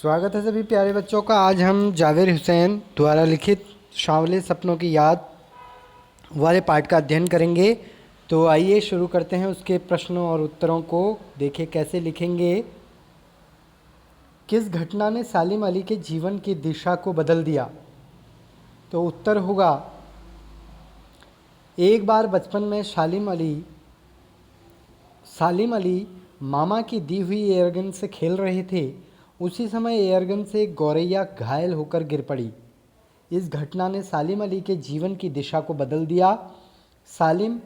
स्वागत है सभी प्यारे बच्चों का। आज हम जावेर हुसैन द्वारा लिखित सांवले सपनों की याद वाले पाठ का अध्ययन करेंगे। तो आइए शुरू करते हैं। उसके प्रश्नों और उत्तरों को देखें कैसे लिखेंगे। किस घटना ने सालिम अली के जीवन की दिशा को बदल दिया? तो उत्तर होगा, एक बार बचपन में सालिम अली मामा की दी हुई एयरगन से खेल रहे थे। उसी समय एयरगन से एक गौरैया घायल होकर गिर पड़ी। इस घटना ने सालिम अली के जीवन की दिशा को बदल दिया। सालिम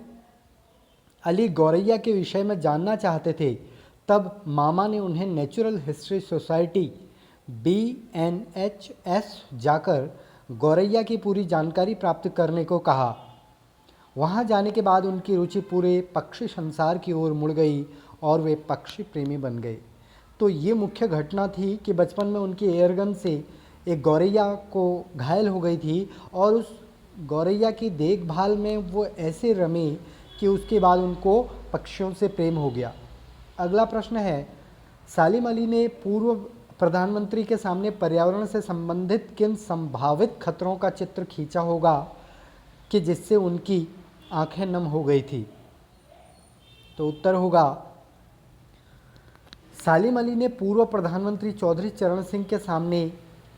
अली गौरैया के विषय में जानना चाहते थे। तब मामा ने उन्हें नेचुरल हिस्ट्री सोसाइटी BNHS जाकर गौरैया की पूरी जानकारी प्राप्त करने को कहा। वहां जाने के बाद उनकी रुचि पूरे पक्षी संसार की ओर मुड़ गई और वे पक्षी प्रेमी बन गए। तो ये मुख्य घटना थी कि बचपन में उनकी एयरगन से एक गौरैया को घायल हो गई थी और उस गौरैया की देखभाल में वो ऐसे रमे कि उसके बाद उनको पक्षियों से प्रेम हो गया। अगला प्रश्न है, सालिम अली ने पूर्व प्रधानमंत्री के सामने पर्यावरण से संबंधित किन संभावित खतरों का चित्र खींचा होगा कि जिससे उनकी आंखें नम हो गई थी? तो उत्तर होगा, सालिम अली ने पूर्व प्रधानमंत्री चौधरी चरण सिंह के सामने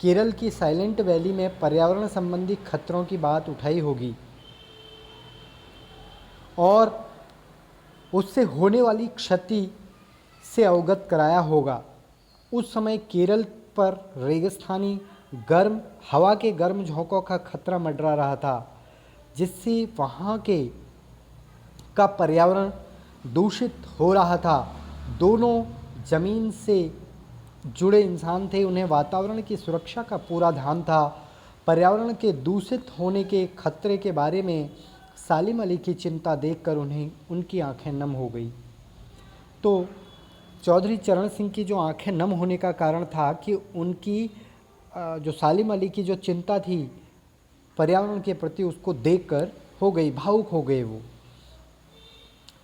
केरल की साइलेंट वैली में पर्यावरण संबंधी खतरों की बात उठाई होगी और उससे होने वाली क्षति से अवगत कराया होगा। उस समय केरल पर रेगिस्तानी गर्म हवा के गर्म झोंकों का खतरा मंडरा रहा था, जिससे वहाँ के का पर्यावरण दूषित हो रहा था। दोनों ज़मीन से जुड़े इंसान थे, उन्हें वातावरण की सुरक्षा का पूरा ध्यान था। पर्यावरण के दूषित होने के खतरे के बारे में सालिम अली की चिंता देखकर उनकी आंखें नम हो गई। तो चौधरी चरण सिंह की जो आंखें नम होने का कारण था कि उनकी जो सालिम अली की जो चिंता थी पर्यावरण के प्रति, उसको देखकर हो गई, भावुक हो गए वो।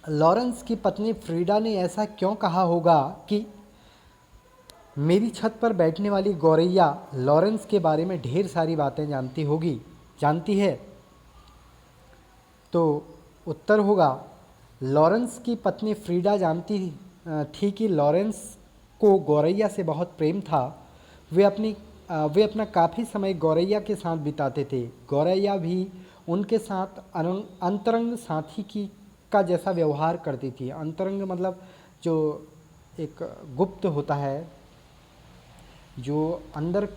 लॉरेंस की पत्नी फ्रीडा ने ऐसा क्यों कहा होगा कि मेरी छत पर बैठने वाली गौरैया लॉरेंस के बारे में ढेर सारी बातें जानती है? तो उत्तर होगा, लॉरेंस की पत्नी फ्रीडा जानती थी कि लॉरेंस को गौरैया से बहुत प्रेम था। वे अपना काफ़ी समय गौरैया के साथ बिताते थे। गौरैया भी उनके साथ अंतरंग साथी का जैसा व्यवहार करती थी। अंतरंग मतलब जो एक गुप्त होता है, जो अंदर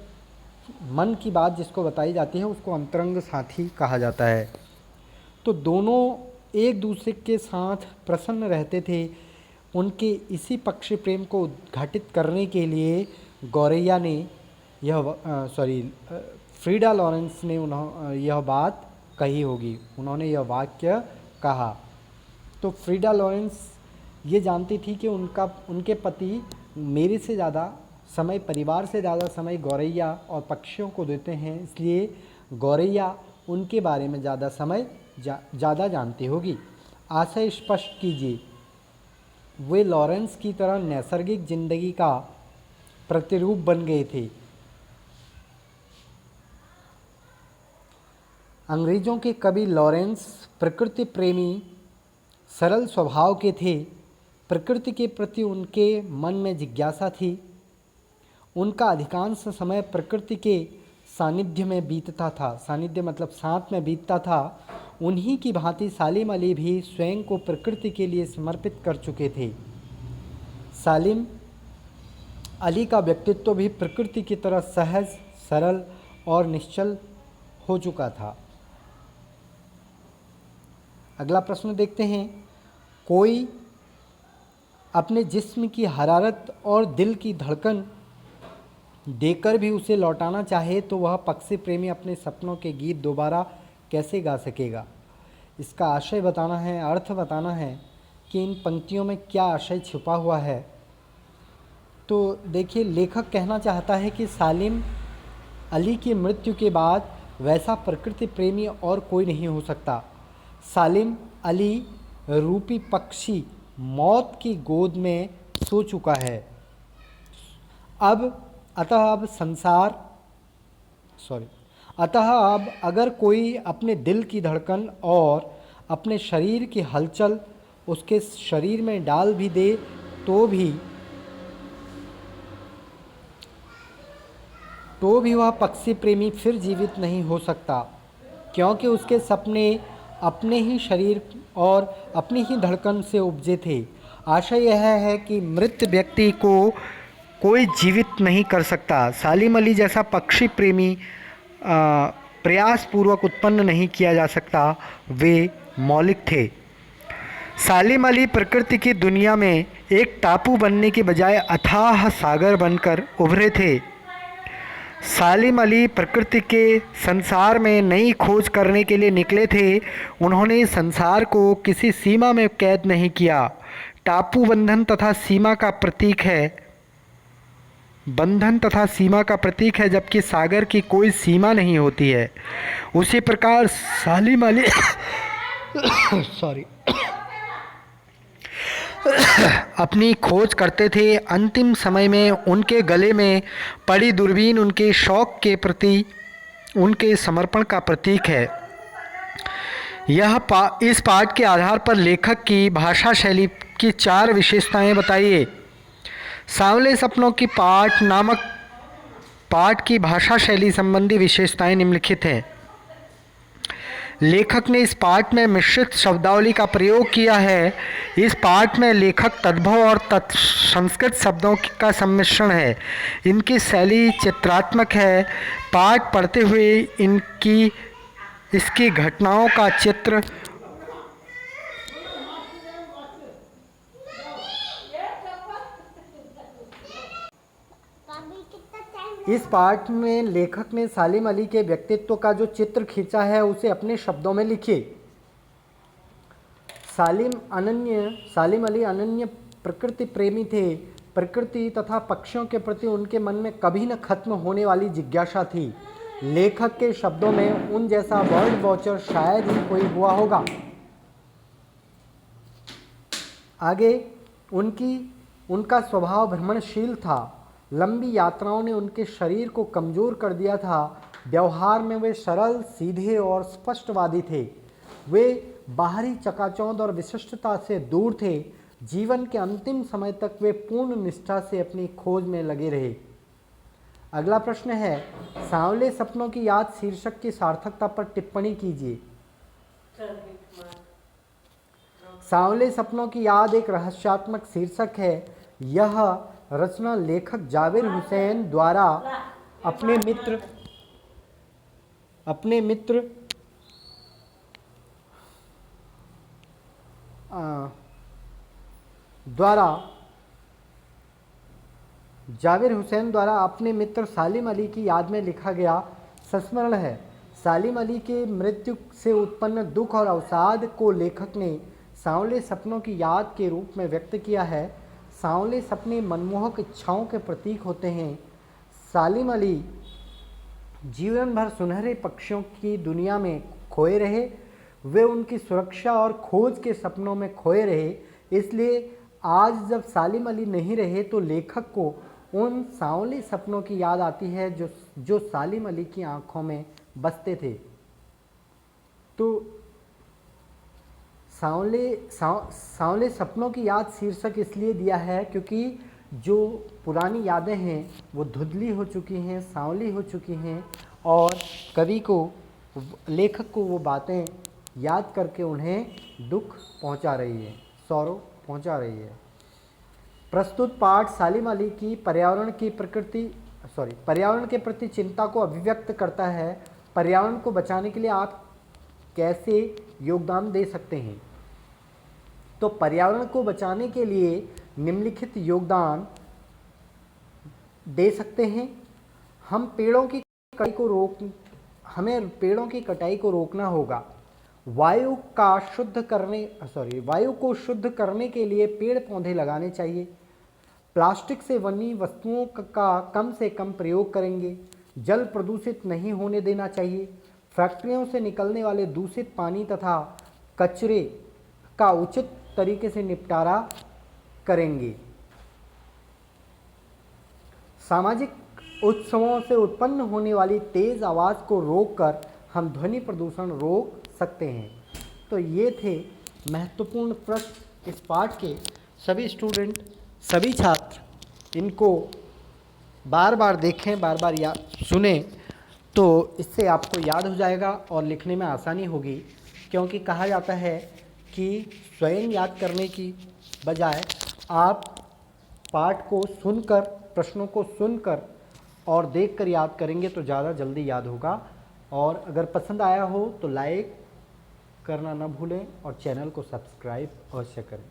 मन की बात जिसको बताई जाती है, उसको अंतरंग साथी कहा जाता है। तो दोनों एक दूसरे के साथ प्रसन्न रहते थे। उनके इसी पक्षी प्रेम को उद्घाटित करने के लिए गौरैया ने फ्रीडा लॉरेंस ने यह बात कही होगी, उन्होंने यह वाक्य कहा। तो फ्रीडा लॉरेंस ये जानती थी कि उनके पति मेरे से ज़्यादा समय, परिवार से ज़्यादा समय गौरैया और पक्षियों को देते हैं, इसलिए गौरैया उनके बारे में ज़्यादा जानती होगी। आशय स्पष्ट कीजिए। वे लॉरेंस की तरह नैसर्गिक जिंदगी का प्रतिरूप बन गए थे। अंग्रेजों के कवि लॉरेंस प्रकृति प्रेमी सरल स्वभाव के थे। प्रकृति के प्रति उनके मन में जिज्ञासा थी। उनका अधिकांश समय प्रकृति के सानिध्य में बीतता था। सानिध्य मतलब साथ में बीतता था। उन्हीं की भांति सालिम अली भी स्वयं को प्रकृति के लिए समर्पित कर चुके थे। सालिम अली का व्यक्तित्व भी प्रकृति की तरह सहज, सरल और निश्चल हो चुका था। अगला प्रश्न देखते हैं। कोई अपने जिस्म की हरारत और दिल की धड़कन देकर भी उसे लौटाना चाहे तो वह पक्षी प्रेमी अपने सपनों के गीत दोबारा कैसे गा सकेगा? इसका आशय बताना है, अर्थ बताना है कि इन पंक्तियों में क्या आशय छुपा हुआ है। तो देखिए, लेखक कहना चाहता है कि सालिम अली की मृत्यु के बाद वैसा प्रकृति प्रेमी और कोई नहीं हो सकता। सालिम अली रूपी पक्षी मौत की गोद में सो चुका है। अब अतः अब अतः अब अगर कोई अपने दिल की धड़कन और अपने शरीर की हलचल उसके शरीर में डाल भी दे तो भी वह पक्षी प्रेमी फिर जीवित नहीं हो सकता, क्योंकि उसके सपने अपने ही शरीर और अपनी ही धड़कन से उपजे थे। आशा यह है कि मृत व्यक्ति को कोई जीवित नहीं कर सकता। सालिम अली जैसा पक्षी प्रेमी प्रयास पूर्वक उत्पन्न नहीं किया जा सकता, वे मौलिक थे। सालिम अली प्रकृति की दुनिया में एक टापू बनने के बजाय अथाह सागर बनकर उभरे थे। सालिम अली प्रकृति के संसार में नई खोज करने के लिए निकले थे। उन्होंने संसार को किसी सीमा में कैद नहीं किया। टापू बंधन तथा सीमा का प्रतीक है, जबकि सागर की कोई सीमा नहीं होती है। उसी प्रकार सालिम अली अपनी खोज करते थे। अंतिम समय में उनके गले में पड़ी दूरबीन उनके शौक के प्रति उनके समर्पण का प्रतीक है। इस पाठ के आधार पर लेखक की भाषा शैली की 4 विशेषताएं बताइए। सांवले सपनों की पाठ नामक पाठ की भाषा शैली संबंधी विशेषताएं निम्नलिखित हैं। लेखक ने इस पाठ में मिश्रित शब्दावली का प्रयोग किया है। इस पाठ में लेखक तद्भव और संस्कृत शब्दों का सम्मिश्रण है। इनकी शैली चित्रात्मक है। पाठ पढ़ते हुए इसकी घटनाओं का चित्र इस पाठ में लेखक ने सालिम अली के व्यक्तित्व का जो चित्र खींचा है उसे अपने शब्दों में लिखिए। सालिम अली अनन्य प्रकृति प्रेमी थे। प्रकृति तथा पक्षियों के प्रति उनके मन में कभी न खत्म होने वाली जिज्ञासा थी। लेखक के शब्दों में उन जैसा बर्ड वॉचर शायद ही कोई हुआ होगा। आगे उनका स्वभाव भ्रमणशील था। लंबी यात्राओं ने उनके शरीर को कमज़ोर कर दिया था। व्यवहार में वे सरल, सीधे और स्पष्टवादी थे। वे बाहरी चकाचौंध और विशिष्टता से दूर थे। जीवन के अंतिम समय तक वे पूर्ण निष्ठा से अपनी खोज में लगे रहे। अगला प्रश्न है, सांवले सपनों की याद शीर्षक की सार्थकता पर टिप्पणी कीजिए। सांवले सपनों की याद एक रहस्यात्मक शीर्षक है। यह रचना लेखक जावेद हुसैन द्वारा अपने मित्र सालिम अली की याद में लिखा गया संस्मरण है। सालिम अली के मृत्यु से उत्पन्न दुख और अवसाद को लेखक ने सांवले सपनों की याद के रूप में व्यक्त किया है। सांवले सपने मनमोहक इच्छाओं के प्रतीक होते हैं। सालिम अली जीवन भर सुनहरे पक्षियों की दुनिया में खोए रहे। वे उनकी सुरक्षा और खोज के सपनों में खोए रहे। इसलिए आज जब सालिम अली नहीं रहे तो लेखक को उन सांवले सपनों की याद आती है जो सालिम अली की आंखों में बसते थे। तो सांवले सपनों की याद शीर्षक इसलिए दिया है क्योंकि जो पुरानी यादें हैं वो धुंधली हो चुकी हैं, सांवली हो चुकी हैं और लेखक को वो बातें याद करके उन्हें दुख पहुंचा रही है, सौरव पहुंचा रही है। प्रस्तुत पाठ सालिम अली की पर्यावरण के प्रति चिंता को अभिव्यक्त करता है। पर्यावरण को बचाने के लिए आप कैसे योगदान दे सकते हैं? तो पर्यावरण को बचाने के लिए निम्नलिखित योगदान दे सकते हैं। हमें पेड़ों की कटाई को रोकना होगा। वायु को शुद्ध करने के लिए पेड़ पौधे लगाने चाहिए। प्लास्टिक से बनी वस्तुओं का कम से कम प्रयोग करेंगे। जल प्रदूषित नहीं होने देना चाहिए। फैक्ट्रियों से निकलने वाले दूषित पानी तथा कचरे का उचित तरीके से निपटारा करेंगे। उत्सवों से उत्पन्न होने वाली तेज़ आवाज़ को रोककर हम ध्वनि प्रदूषण रोक सकते हैं। तो ये थे महत्वपूर्ण प्रश्न इस पाठ के। सभी स्टूडेंट, सभी छात्र इनको बार बार देखें, बार बार सुने, तो इससे आपको याद हो जाएगा और लिखने में आसानी होगी। क्योंकि कहा जाता है कि स्वयं याद करने की बजाय आप पाठ को सुनकर, प्रश्नों को सुनकर और देखकर याद करेंगे तो ज़्यादा जल्दी याद होगा। और अगर पसंद आया हो तो लाइक करना ना भूलें और चैनल को सब्सक्राइब अवश्य करें।